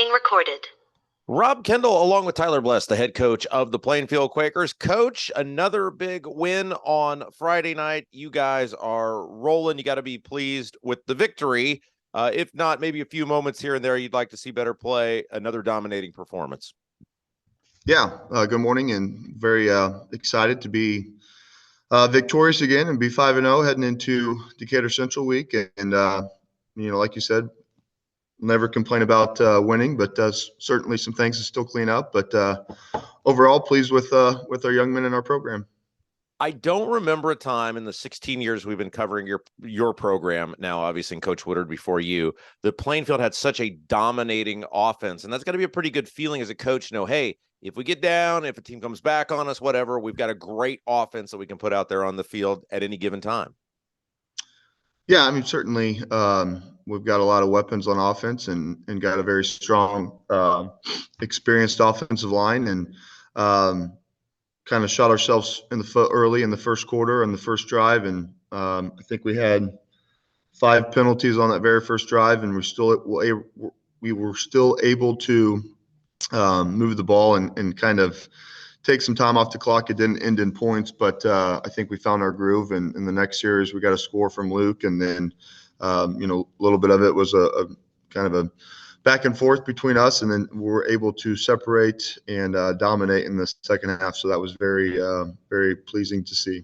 being recorded. Rob Kendall, along with Tyler Bless, the head coach of the Plainfield Quakers. Coach, another big win on Friday night. You guys are rolling. You got to be pleased with the victory. If not, maybe a few moments here and there you'd like to see better play. Another dominating performance. Yeah, good morning, and very excited to be victorious again and be 5-0 heading into Decatur Central week. And like you said, never complain about winning, but certainly some things to still clean up. But overall, pleased with our young men in our program. I don't remember a time in the 16 years we've been covering your program now, obviously, and Coach Woodard before you, that Plainfield had such a dominating offense. And that's got to be a pretty good feeling as a coach to know, hey, if we get down, if a team comes back on us, whatever, we've got a great offense that we can put out there on the field at any given time. Yeah, I mean, certainly we've got a lot of weapons on offense and got a very strong, experienced offensive line, and kind of shot ourselves in the foot early in the first quarter and the first drive. And I think we had 5 penalties on that very first drive, and we were still able to move the ball and kind of take some time off the clock. It didn't end in points, but I think we found our groove. And in the next series, we got a score from Luke, and then a little bit of it was a kind of a back and forth between us, and then we were able to separate and dominate in the second half. So that was very, very pleasing to see.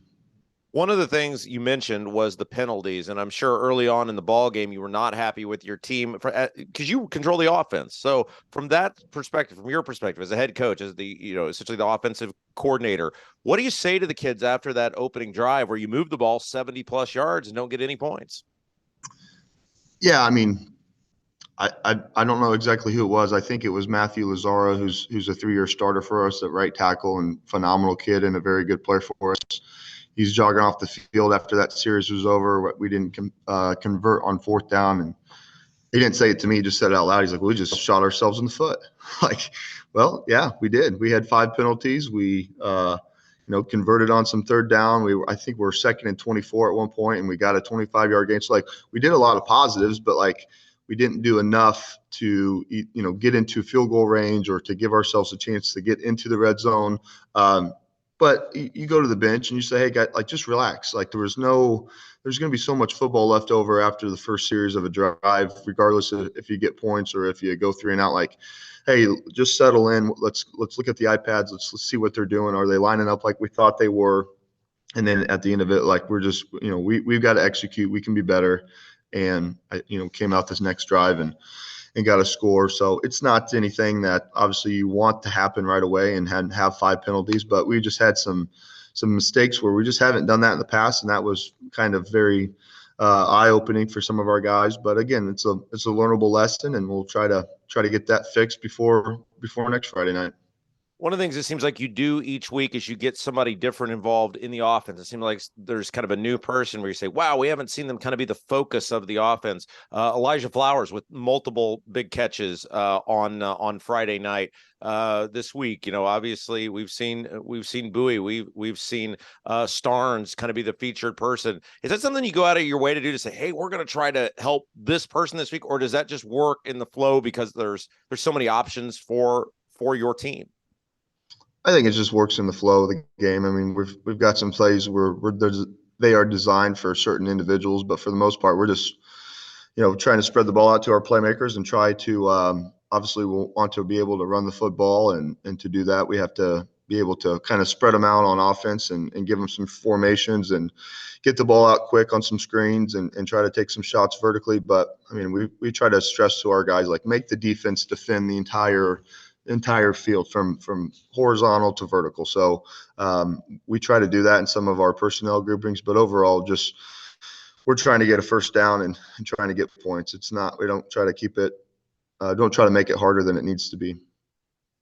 One of the things you mentioned was the penalties, and I'm sure early on in the ball game you were not happy with your team because you control the offense. So from that perspective, from your perspective as a head coach, as the essentially the offensive coordinator, what do you say to the kids after that opening drive where you move the ball 70 plus yards and don't get any points? Yeah, I mean, I don't know exactly who it was. I think it was Matthew Lazaro, who's a 3-year starter for us at right tackle, and phenomenal kid and a very good player for us. He's jogging off the field after that series was over. We didn't convert on 4th down, and he didn't say it to me. He just said it out loud. He's like, "We just shot ourselves in the foot." Like, well, yeah, we did. We had 5 penalties. We, converted on some 3rd down. I think we were 2nd and 24 at one point, and we got a 25-yard gain. So, we did a lot of positives, but we didn't do enough to, get into field goal range or to give ourselves a chance to get into the red zone. But you go to the bench and you say, hey, guys, just relax. There's going to be so much football left over after the first series of a drive, regardless of if you get points or if you go 3 and out. Hey, just settle in. Let's look at the iPads. Let's see what they're doing. Are they lining up like we thought they were? And then at the end of it, we're just, we've got to execute. We can be better. And came out this next drive and got a score. So it's not anything that obviously you want to happen right away and have 5 penalties, but we just had some mistakes where we just haven't done that in the past, and that was kind of very eye-opening for some of our guys. But again, it's a learnable lesson, and we'll try to get that fixed before next Friday night. One of the things it seems like you do each week is you get somebody different involved in the offense. It seems like there's kind of a new person where you say, wow, we haven't seen them kind of be the focus of the offense. Elijah Flowers with multiple big catches on Friday night this week. Obviously we've seen Bowie. We've seen Starnes kind of be the featured person. Is that something you go out of your way to do, to say, hey, we're going to try to help this person this week? Or does that just work in the flow because there's so many options for your team? I think it just works in the flow of the game. I mean, we've got some plays where they are designed for certain individuals, but for the most part, we're just, trying to spread the ball out to our playmakers and try to obviously we'll want to be able to run the football, and to do that, we have to be able to kind of spread them out on offense and give them some formations and get the ball out quick on some screens and try to take some shots vertically. But I mean, we try to stress to our guys, make the defense defend the entire field from horizontal to vertical. So we try to do that in some of our personnel groupings, but overall just we're trying to get a first down and trying to get points. We don't try to keep it, don't try to make it harder than it needs to be.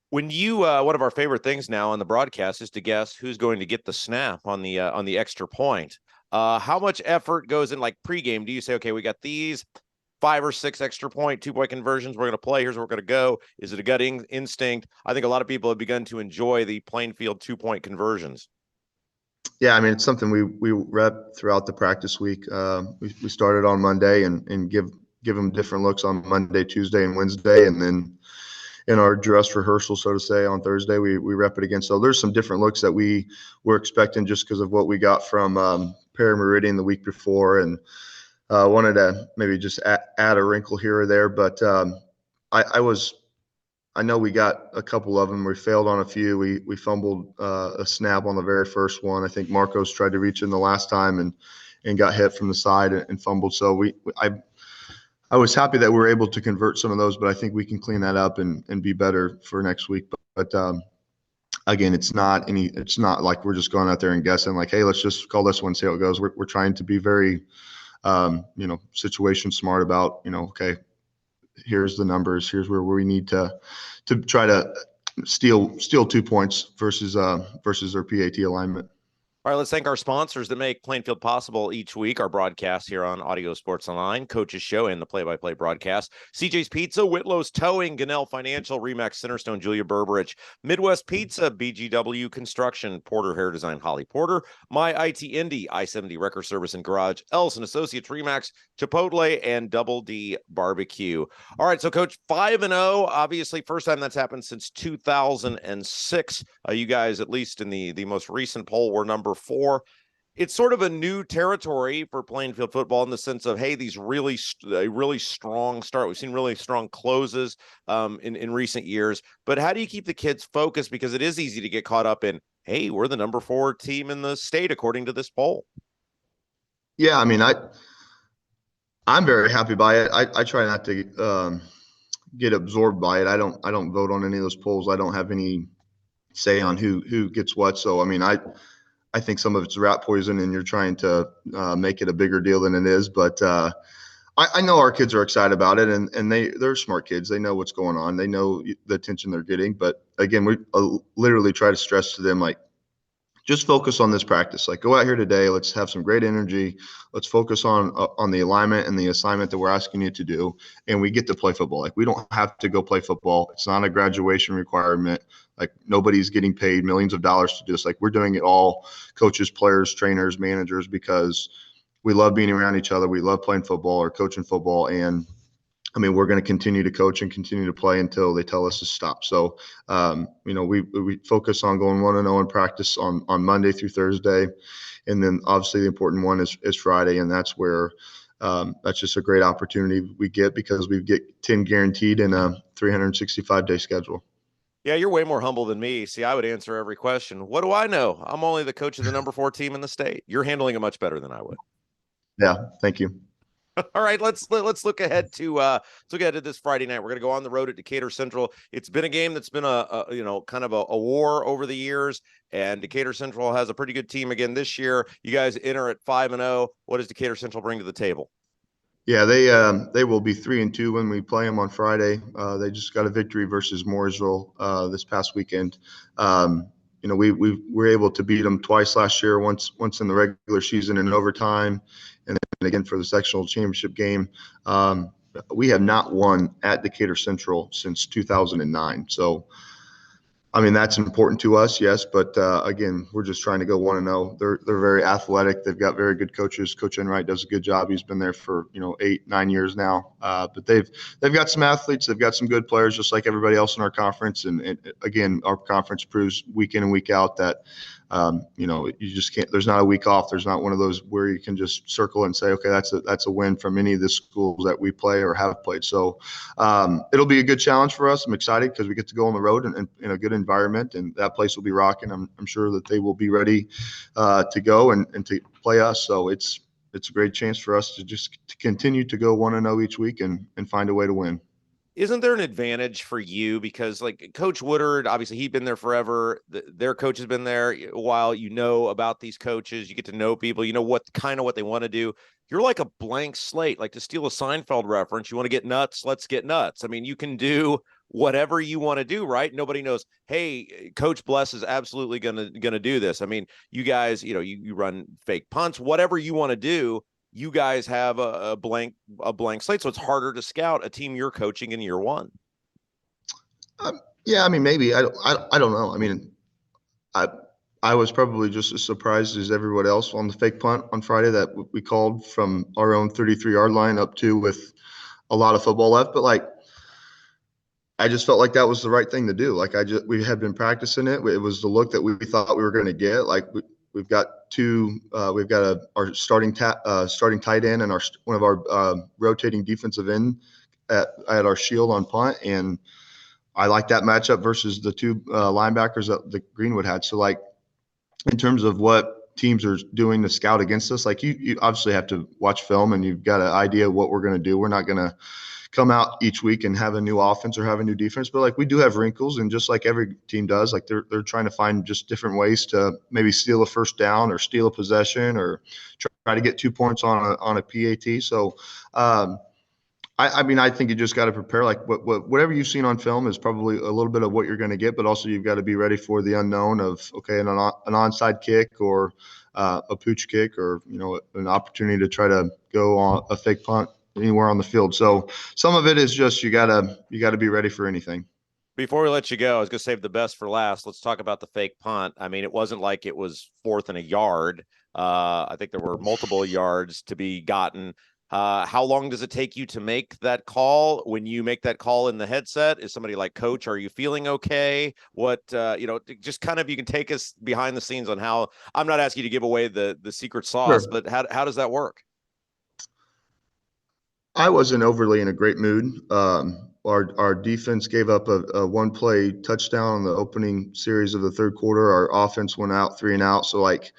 When you one of our favorite things now on the broadcast is to guess who's going to get the snap on the extra point. How much effort goes in pregame? Do you say, okay, we got these 5 or 6 extra point, 2-point conversions we're going to play. Here's where we're going to go. Is it a gut instinct? I think a lot of people have begun to enjoy the Plainfield 2-point conversions. Yeah, I mean, it's something we rep throughout the practice week. We started on Monday and give them different looks on Monday, Tuesday, and Wednesday, and then in our dress rehearsal, so to say, on Thursday. We rep it again. So there's some different looks that we were expecting just because of what we got from Perry Meridian the week before, and wanted to maybe just add a wrinkle here or there. But I know we got a couple of them. We failed on a few. We fumbled a snap on the very first one. I think Marcos tried to reach in the last time and got hit from the side and fumbled. So I was happy that we were able to convert some of those, but I think we can clean that up and be better for next week. But again, it's not like we're just going out there and guessing like, hey, let's just call this one, see how it goes. We're trying to be very situation smart about, okay, here's the numbers, here's where we need to try to steal 2 points versus their PAT alignment. All right, let's thank our sponsors that make Plainfield possible each week. Our broadcast here on Audio Sports Online, Coach's Show, and the play-by-play broadcast. CJ's Pizza, Whitlow's Towing, Gunnell Financial, Remax Centerstone, Julia Burberich, Midwest Pizza, BGW Construction, Porter Hair Design, Holly Porter, My IT Indy, I-70 Wrecker Service and Garage, Ellison Associates, Remax, Chipotle, and Double D Barbecue. All right, so Coach, 5-0, obviously first time that's happened since 2006. You guys, at least in the most recent poll, were number 4. It's sort of a new territory for Plainfield football in the sense of, hey, these really strong start. We've seen really strong closes in recent years. But how do you keep the kids focused? Because it is easy to get caught up in, hey, we're the number 4 team in the state according to this poll. Yeah, I mean, I'm very happy by it. I try not to get absorbed by it. I don't vote on any of those polls. I don't have any say on who gets what. So I mean, I think some of it's rat poison, and you're trying to make it a bigger deal than it is. But I know our kids are excited about it, and they're smart kids. They know what's going on. They know the attention they're getting. But again, we literally try to stress to them, like, just focus on this practice. Like, go out here today. Let's have some great energy. Let's focus on the alignment and the assignment that we're asking you to do. And we get to play football. Like, we don't have to go play football. It's not a graduation requirement. Like, nobody's getting paid millions of dollars to do this. Like, we're doing it all, coaches, players, trainers, managers, because we love being around each other. We love playing football or coaching football. And I mean, we're going to continue to coach and continue to play until they tell us to stop. So, we focus on going 1-0 in practice on Monday through Thursday. And then obviously the important one is Friday. And that's where that's just a great opportunity we get because we get 10 guaranteed in a 365-day schedule. Yeah, you're way more humble than me. See, I would answer every question. What do I know? I'm only the coach of the number 4 team in the state. You're handling it much better than I would. Yeah, thank you. All right, let's look ahead to this Friday night. We're going to go on the road at Decatur Central. It's been a game that's been a kind of a war over the years, and Decatur Central has a pretty good team again this year. You guys enter at 5-0. What does Decatur Central bring to the table? Yeah, they will be 3-2 when we play them on Friday. They just got a victory versus Mooresville this past weekend. We were able to beat them twice last year, once in the regular season in overtime, and then again for the sectional championship game. We have not won at Decatur Central since 2009. So, I mean, that's important to us, yes, but again, we're just trying to go 1-0. They're very athletic. They've got very good coaches. Coach Enright does a good job. He's been there for 8-9 years now. But they've got some athletes. They've got some good players, just like everybody else in our conference. And again, our conference proves week in and week out that you just can't. There's not a week off. There's not one of those where you can just circle and say, okay, that's a win from any of the schools that we play or have played. So it'll be a good challenge for us. I'm excited because we get to go on the road and in a good environment, and that place will be rocking. I'm sure that they will be ready to go and to play us. So it's a great chance for us to continue to go 1-0 each week and find a way to win. Isn't there an advantage for you because, like, Coach Woodard, obviously he'd been there forever. Their coach has been there a while. You know about these coaches. You get to know people. You know what they want to do. You're like a blank slate. Like, to steal a Seinfeld reference, you want to get nuts, let's get nuts. I mean, you can do whatever you want to do, right? Nobody knows, hey, Coach Bless is absolutely gonna do this. I mean, you guys, you run fake punts, whatever you want to do. You guys have a blank slate, so it's harder to scout a team you're coaching in year one. Yeah, I mean, maybe I don't know. I mean, I was probably just as surprised as everyone else on the fake punt on Friday that we called from our own 33-yard line up to with a lot of football left. But like, I just felt like that was the right thing to do. Like we had been practicing it. It was the look that we thought we were going to get. Like we've got our starting tight end and one of our rotating defensive end at our shield on punt, and I like that matchup versus the two linebackers that the Greenwood had. So like in terms of what teams are doing to scout against us, like you obviously have to watch film and you've got an idea of what we're going to do. We're not going to come out each week and have a new offense or have a new defense, but like we do have wrinkles, and just like every team does, like they're trying to find just different ways to maybe steal a first down or steal a possession or try to get 2 points on a PAT. So I mean, I think you just got to prepare. Like whatever you've seen on film is probably a little bit of what you're going to get, but also you've got to be ready for the unknown of an onside kick or a pooch kick, or an opportunity to try to go on a fake punt anywhere on the field. So some of it is just you gotta be ready for anything. Before we let you go, I was going to save the best for last. Let's talk about the fake punt. I mean, it wasn't like it was 4th and a yard. I think there were multiple yards to be gotten. How long does it take you to make that call? When you make that call in the headset, is somebody like, coach, are you feeling okay? What, just kind of, you can take us behind the scenes on how, I'm not asking you to give away the secret sauce, Sure. but how does that work? I wasn't overly in a great mood. Our defense gave up a one play touchdown in the opening series of the third quarter. Our offense went out 3 and out. So like,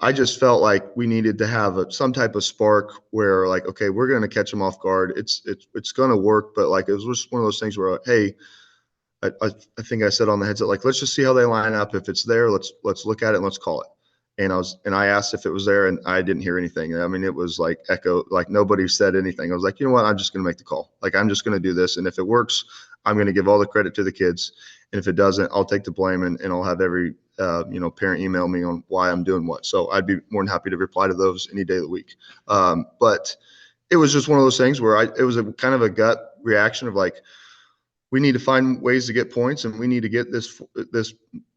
I just felt like we needed to have some type of spark where like, okay, we're going to catch them off guard. It's going to work. But like, it was just one of those things where, hey, I think I said on the headset, like, let's just see how they line up. If it's there, let's look at it and let's call it. And I asked if it was there, and I didn't hear anything. I mean, it was like echo, like nobody said anything. I was like, you know what? I'm just going to make the call. Like, I'm just going to do this. And if it works, I'm going to give all the credit to the kids. And if it doesn't, I'll take the blame, and I'll have every, parent email me on why I'm doing what. So I'd be more than happy to reply to those any day of the week. But it was just one of those things where it was a kind of a gut reaction of like, we need to find ways to get points, and we need to get this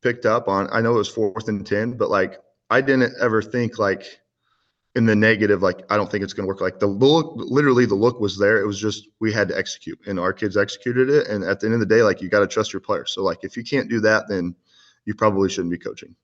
picked up on. I know it was 4th and 10, but like, I didn't ever think like in the negative, like, I don't think it's going to work. Like literally the look was there. It was just, we had to execute, and our kids executed it. And at the end of the day, like, you got to trust your players. So like, if you can't do that, then you probably shouldn't be coaching.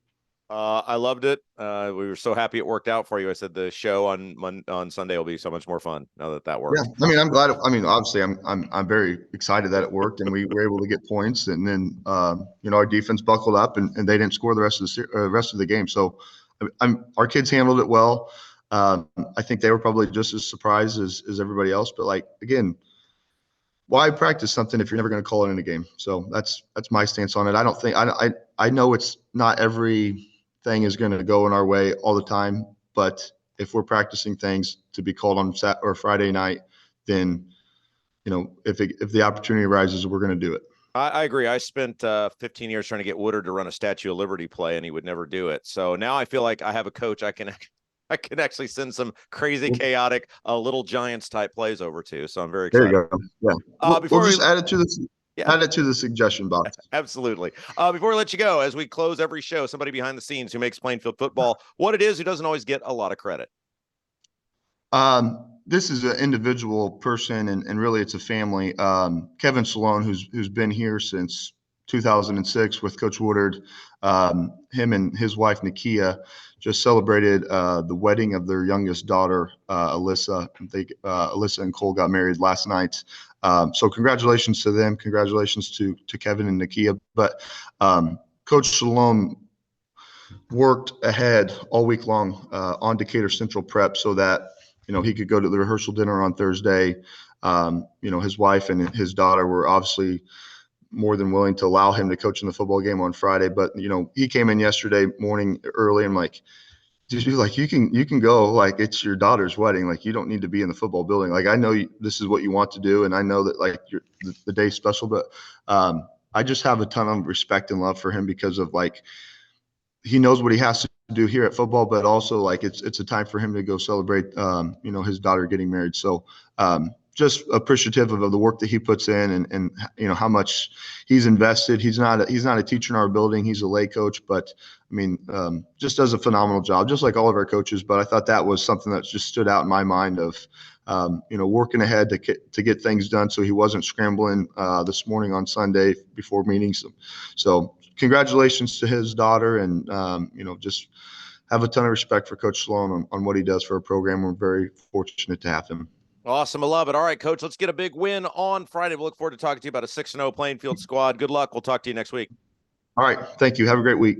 I loved it. We were so happy it worked out for you. I said the show on Sunday will be so much more fun now that worked. Yeah, I mean, I'm glad. I mean, obviously, I'm very excited that it worked, and we were able to get points. And then, our defense buckled up, and they didn't score the rest of the game. So, our kids handled it well. I think they were probably just as surprised as everybody else. But like, again, why practice something if you're never going to call it in a game? So that's my stance on it. I don't think I know it's not everything is going to go in our way all the time, but if we're practicing things to be called on Saturday or Friday night, then if the opportunity arises, we're going to do it. I agree. I spent 15 years trying to get Woodard to run a Statue of Liberty play, and he would never do it. So now I feel like I have a coach I can actually send some crazy, chaotic, little Giants type plays over to. So I'm very excited. There you go. Yeah. We'll just add it to the add it to the suggestion box. Absolutely. Before we let you go, as we close every show, somebody behind the scenes who makes Plainfield football what it is, who doesn't always get a lot of credit. This is an individual person, and really it's a family. Kevin Salone, who's been here since 2006 with Coach Woodard. Him and his wife Nakia just celebrated the wedding of their youngest daughter, Alyssa. Alyssa and Cole got married last night. So congratulations to them. Congratulations to Kevin and Nakia. But Coach Salone worked ahead all week long on Decatur Central prep so that he could go to the rehearsal dinner on Thursday. His wife and his daughter were obviously more than willing to allow him to coach in the football game on Friday. But, he came in yesterday morning early and like, dude, like you can go, like, it's your daughter's wedding. Like, you don't need to be in the football building. Like, I know this is what you want to do. And I know that like the day's special, but I just have a ton of respect and love for him because of like, he knows what he has to do here at football, but also like it's a time for him to go celebrate, his daughter getting married. So just appreciative of the work that he puts in, and how much he's invested. He's not a teacher in our building. He's a lay coach, but I mean, just does a phenomenal job, just like all of our coaches. But I thought that was something that just stood out in my mind of, working ahead to get things done. So he wasn't scrambling this morning on Sunday before meetings. So congratulations to his daughter, and just have a ton of respect for Coach Sloan on what he does for our program. We're very fortunate to have him. Awesome. I love it. All right, Coach, let's get a big win on Friday. We'll look forward to talking to you about a 6-0 Plainfield squad. Good luck. We'll talk to you next week. All right. Thank you. Have a great week.